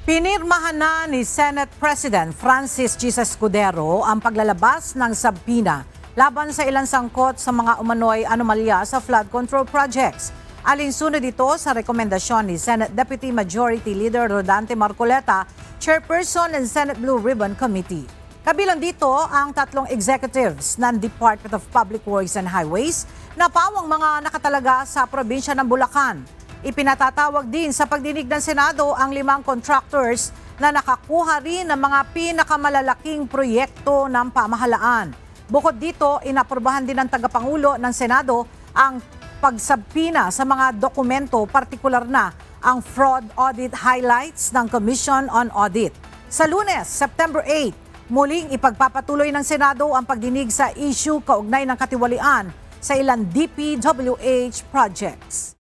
Pinirmahan na ni Senate President Francis Escudero ang paglalabas ng subpoena laban sa ilang sangkot sa mga umano'y anomalya sa flood control projects. Alinsunod ito sa rekomendasyon ni Senate Deputy Majority Leader Rodante Marcoleta, Chairperson ng Senate Blue Ribbon Committee. Kabilang dito ang tatlong executives ng Department of Public Works and Highways na pawang mga nakatalaga sa probinsya ng Bulacan. Ipinatatawag din sa pagdinig ng Senado ang 5 contractors na nakakuha rin ng mga pinakamalalaking proyekto ng pamahalaan. Bukod dito, inaprobahan din ng tagapangulo ng Senado ang pagsubpoena sa mga dokumento, partikular na ang fraud audit highlights ng Commission on Audit. Sa Lunes, September 8, muling ipagpapatuloy ng Senado ang pagdinig sa issue kaugnay ng katiwalian sa ilang DPWH projects.